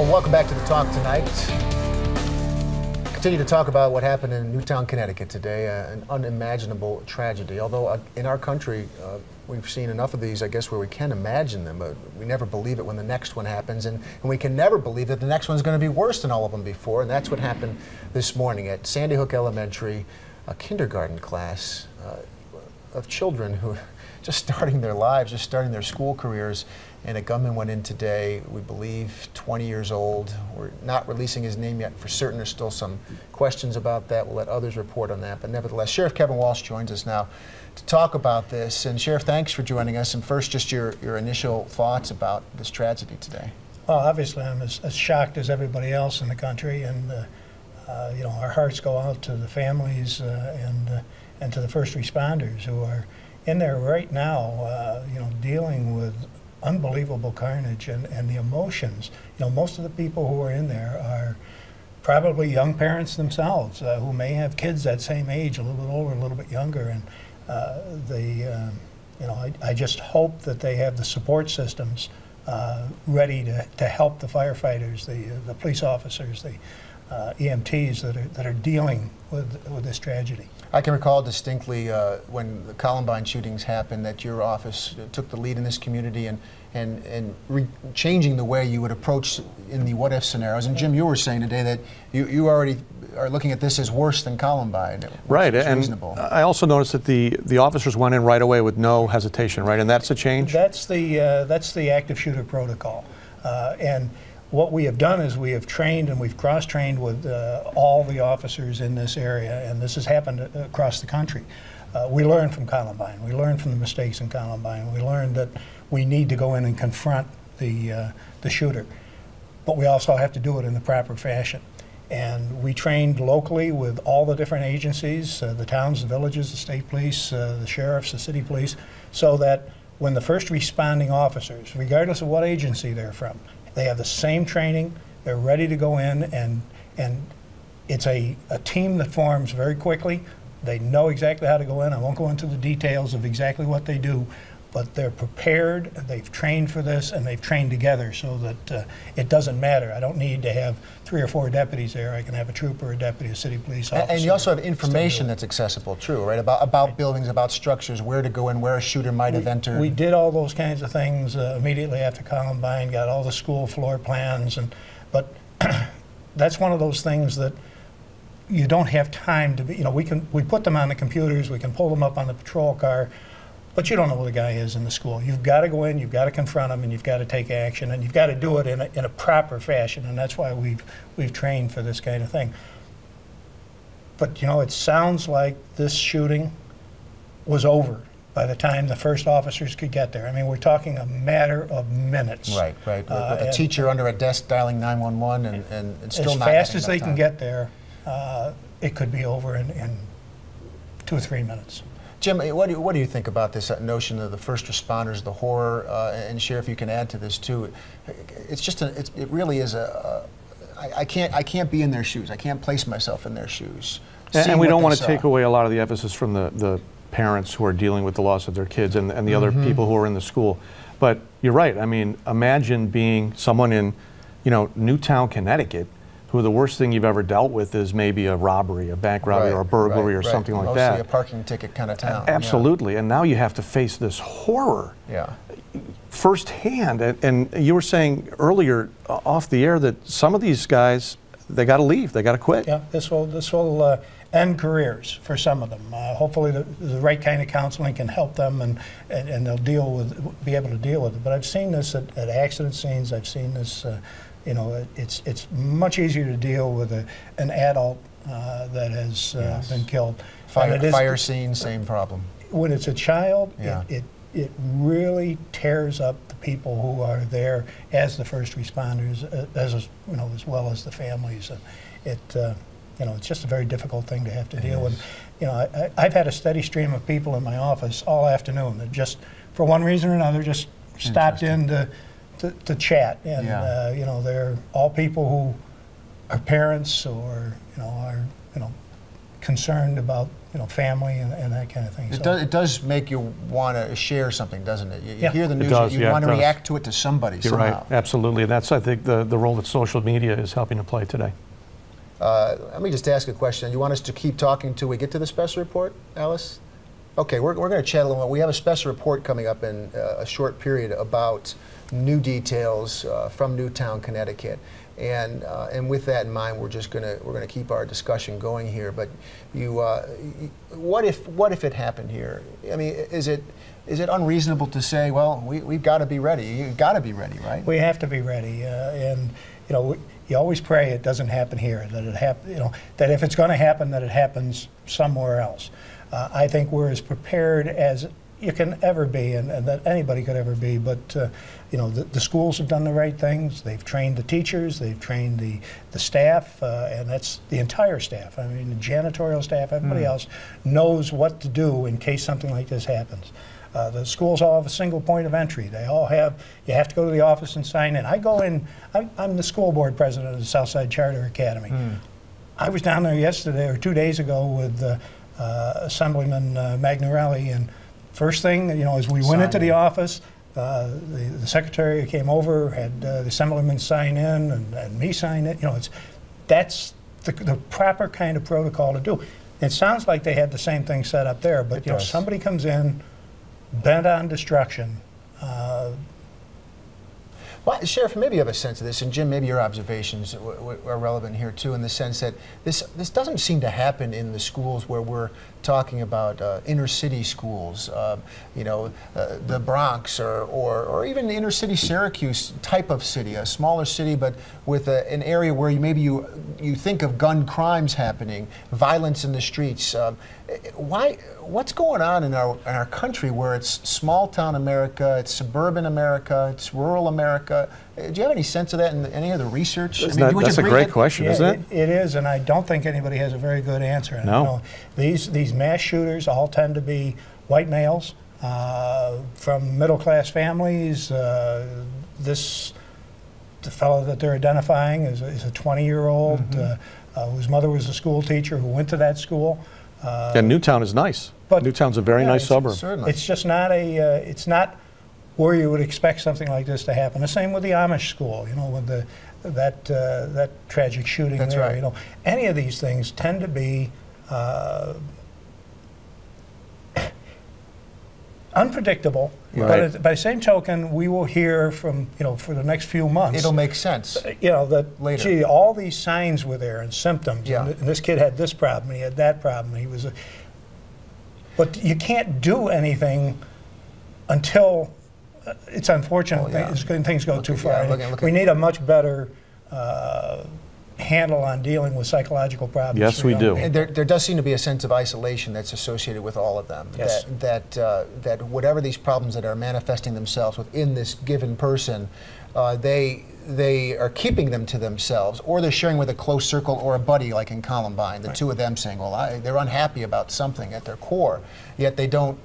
Well, welcome back to the talk tonight. Continue to talk about what happened in Newtown, Connecticut today, an unimaginable tragedy. Although in our country, we've seen enough of these, I guess, where we can imagine them, but we never believe it when the next one happens, and we can never believe that the next one's going to be worse than all of them before, and that's what happened this morning at Sandy Hook Elementary, a kindergarten class of children who are just starting their lives, just starting their school careers, and a gunman went in today, we believe 20 years old. We're not releasing his name yet for certain. There's still some questions about that. We'll let others report on that. But nevertheless, Sheriff Kevin Walsh joins us now to talk about this. And Sheriff, thanks for joining us. And first, just your initial thoughts about this tragedy today. Well, obviously, I'm as shocked as everybody else in the country. And, you know, our hearts go out to the families and to the first responders who are in there right now, you know, dealing with unbelievable carnage and the emotions. You know, most of the people who are in there are probably young parents themselves who may have kids that same age, a little bit older, a little bit younger, and you know, I just hope that they have the support systems ready to help the firefighters, the police officers, the EMTs that are dealing with this tragedy. I can recall distinctly when the Columbine shootings happened that your office took the lead in this community and changing the way you would approach in the what-if scenarios. And Jim, you were saying today that you already are looking at this as worse than Columbine. Right, and reasonable. I also noticed that the officers went in right away with no hesitation, right? And that's a change? That's the active shooter protocol. And what we have done is we have trained and we've cross-trained with all the officers in this area, and this has happened across the country. We learned from Columbine. We learned from the mistakes in Columbine. We learned that we need to go in and confront the shooter, but we also have to do it in the proper fashion. And we trained locally with all the different agencies, the towns, the villages, the state police, the sheriffs, the city police, so that when the first responding officers, regardless of what agency they're from, they have the same training, they're ready to go in, and it's a team that forms very quickly. They know exactly how to go in. I won't go into the details of exactly what they do, but they're prepared, they've trained for this, and they've trained together so that it doesn't matter. I don't need to have 3 or 4 deputies there. I can have a trooper, a deputy, a city police officer. And you also have information that's accessible, true, right? About buildings, about structures, where to go in, where a shooter might have entered. We did all those kinds of things immediately after Columbine, got all the school floor plans, but that's one of those things that you don't have time to be, you know, we put them on the computers, we can pull them up on the patrol car, but you don't know who the guy is in the school. You've got to go in, you've got to confront him, and you've got to take action, and you've got to do it in a proper fashion, and that's why we've trained for this kind of thing. But you know, it sounds like this shooting was over by the time the first officers could get there. I mean, we're talking a matter of minutes. Right, right. With a teacher under a desk dialing 911 and still not as fast as they can get there, it could be over in 2 or 3 minutes. Jim, what do you think about this notion of the first responders, the horror, and Sheriff, you can add to this too. It's just it really is I can't be in their shoes. I can't place myself in their shoes. And we don't want to take away a lot of the emphasis from the parents who are dealing with the loss of their kids and the other people who are in the school. But you're right. I mean, imagine being someone in, you know, Newtown, Connecticut, who the worst thing you've ever dealt with is maybe a robbery, a bank robbery, or a burglary, or something like that. Mostly a parking ticket kind of town. Absolutely, and now you have to face this horror firsthand. And you were saying earlier off the air that some of these guys, they got to leave, they got to quit. Yeah, this will end careers for some of them. Hopefully the right kind of counseling can help them, and they'll be able to deal with it. But I've seen this at accident scenes. I've seen this. You know, it's much easier to deal with an adult that has been killed. Fire scene, same problem. When it's a child, it really tears up the people who are there as the first responders, as well as the families. You know, it's just a very difficult thing to have to deal with. You know, I've had a steady stream of people in my office all afternoon that just, for one reason or another, just stopped in to chat, and you know, they're all people who are parents or are concerned about family and that kind of thing. It does make you want to share something, doesn't it? You hear the news, you yeah, want to react to it to somebody You're somehow. right, absolutely. And that's, I think, the role that social media is helping to play today. Let me just ask a question. You want us to keep talking until we get to the special report, Alice? Okay, we're going to chat a little bit. We have a special report coming up in a short period about new details from Newtown, Connecticut. And with that in mind, we're going to keep our discussion going here. But what if it happened here? I mean, is it unreasonable to say, well, we've got to be ready? You've got to be ready, right? We have to be ready, and you always pray it doesn't happen here. That if it's going to happen, that it happens somewhere else. I think we're as prepared as you can ever be, and that anybody could ever be. But the schools have done the right things. They've trained the teachers. They've trained the staff, and that's the entire staff. I mean, the janitorial staff, everybody else knows what to do in case something like this happens. The schools all have a single point of entry. They all have, you have to go to the office and sign in. I go in, I'm the school board president of the Southside Charter Academy. I was down there yesterday or 2 days ago with Assemblyman Magnarelli, and first thing, as we went into the office, the secretary came over, had the assemblyman sign in, and me sign it. That's the proper kind of protocol to do. It sounds like they had the same thing set up there, but somebody comes in bent on destruction. Well, Sheriff, maybe you have a sense of this, and Jim, maybe your observations are relevant here too, in the sense that this doesn't seem to happen in the schools where we're talking about inner city schools, the Bronx or even the inner city Syracuse type of city, a smaller city, but with an area where maybe you think of gun crimes happening, violence in the streets. What's going on in our country where it's small town America, it's suburban America, it's rural America? Do you have any sense of that in any of the research? That's a great question, isn't it? It is, and I don't think anybody has a very good answer. No. These mass shooters all tend to be white males from middle-class families. The fellow that they're identifying is a 20-year-old whose mother was a school teacher who went to that school. And Newtown is nice. But Newtown's a very nice suburb. Certainly. It's just not it's not where you would expect something like this to happen. The same with the Amish school, with that tragic shooting. That's there. right. Any of these things tend to be unpredictable. Right. But by the same token, we will hear from for the next few months. It'll make sense. That later. Gee, all these signs were there and symptoms. Yeah. And this kid had this problem. He had that problem. He was. But you can't do anything until it's unfortunate things go too far. We need a much better handle on dealing with psychological problems. Yes, we do. And there does seem to be a sense of isolation that's associated with all of them. Yes. That whatever these problems that are manifesting themselves within this given person, they are keeping them to themselves, or they're sharing with a close circle or a buddy, like in Columbine. The two of them saying, "Well, they're unhappy about something at their core," yet they don't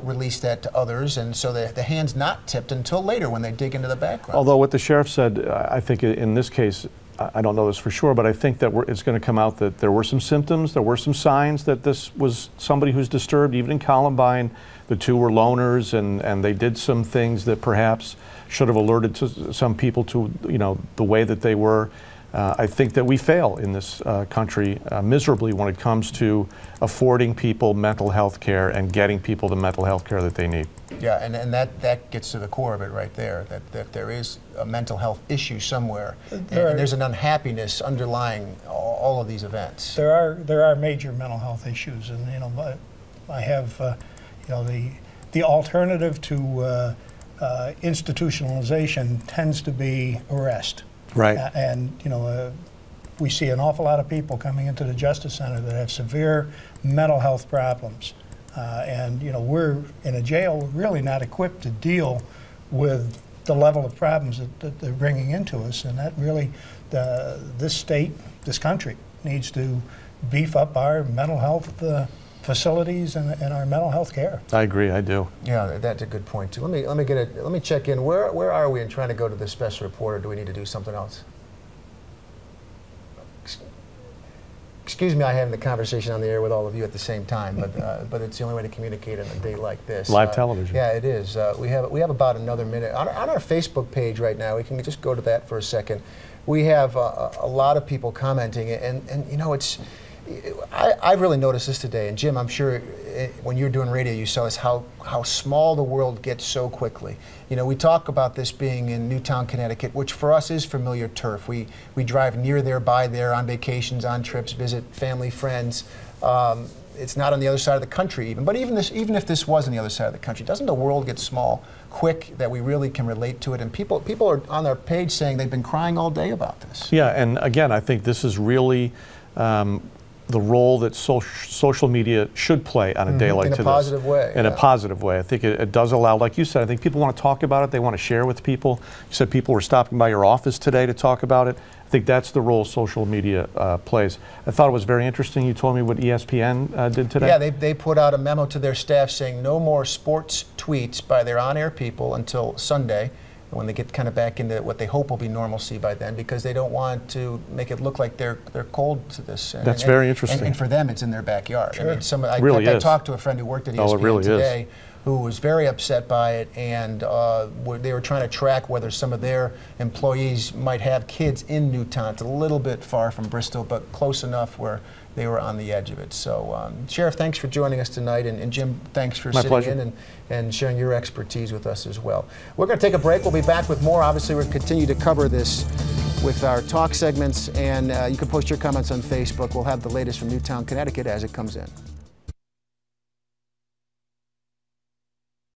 release that to others, and so the hand's not tipped until later when they dig into the background. Although what the sheriff said, I think in this case, I don't know this for sure, but I think that it's going to come out that there were some symptoms, there were some signs that this was somebody who's disturbed. Even in Columbine, the two were loners, and they did some things that perhaps should have alerted to some people to the way that they were. I think that we fail in this country miserably when it comes to affording people mental health care and getting people the mental health care that they need. Yeah, and that gets to the core of it right there, that there is a mental health issue somewhere, and there's an unhappiness underlying all of these events. There are major mental health issues, and I have the alternative to institutionalization tends to be arrest. Right. We see an awful lot of people coming into the Justice Center that have severe mental health problems. We're in a jail, we're really not equipped to deal with the level of problems that they're bringing into us, and that really, this state, this country, needs to beef up our mental health facilities and our mental health care. I agree, I do. Yeah, that's a good point too. Let me check in. Where are we in trying to go to the special report, or do we need to do something else? excuse me, I having the conversation on the air with all of you at the same time, but it's the only way to communicate on a day like this. Live television. Yeah, it is. We have about another minute on our Facebook page right now. We can just go to that for a second. We have a lot of people commenting, and you know, I've really noticed this today, and Jim, I'm sure when you're doing radio, you saw this, how small the world gets so quickly. You know, we talk about this being in Newtown, Connecticut, which for us is familiar turf. We drive near there, by there, on vacations, on trips, visit family, friends. It's not on the other side of the country even, but even if this was on the other side of the country, doesn't the world get small quick that we really can relate to it? And people are on their page saying they've been crying all day about this. Yeah, and again, I think this is really the role that social media should play on a day like today. In a positive way. In a positive way. I think it does allow, like you said, I think people want to talk about it. They want to share with people. You said people were stopping by your office today to talk about it. I think that's the role social media plays. I thought it was very interesting. You told me what ESPN did today. Yeah, they put out a memo to their staff saying no more sports tweets by their on-air people until Sunday, when they get kind of back into what they hope will be normalcy by then, because they don't want to make it look like they're cold to this. That's very interesting. And for them, it's in their backyard. Sure. I mean, I talked to a friend who worked at ESPN today, who was very upset by it, and they were trying to track whether some of their employees might have kids in Newtown. It's a little bit far from Bristol, but close enough where they were on the edge of it. So, Sheriff, thanks for joining us tonight, and Jim, thanks for sitting in and sharing your expertise with us as well. We're going to take a break. We'll be back with more. Obviously, we'll continue to cover this with our talk segments, and you can post your comments on Facebook. We'll have the latest from Newtown, Connecticut as it comes in.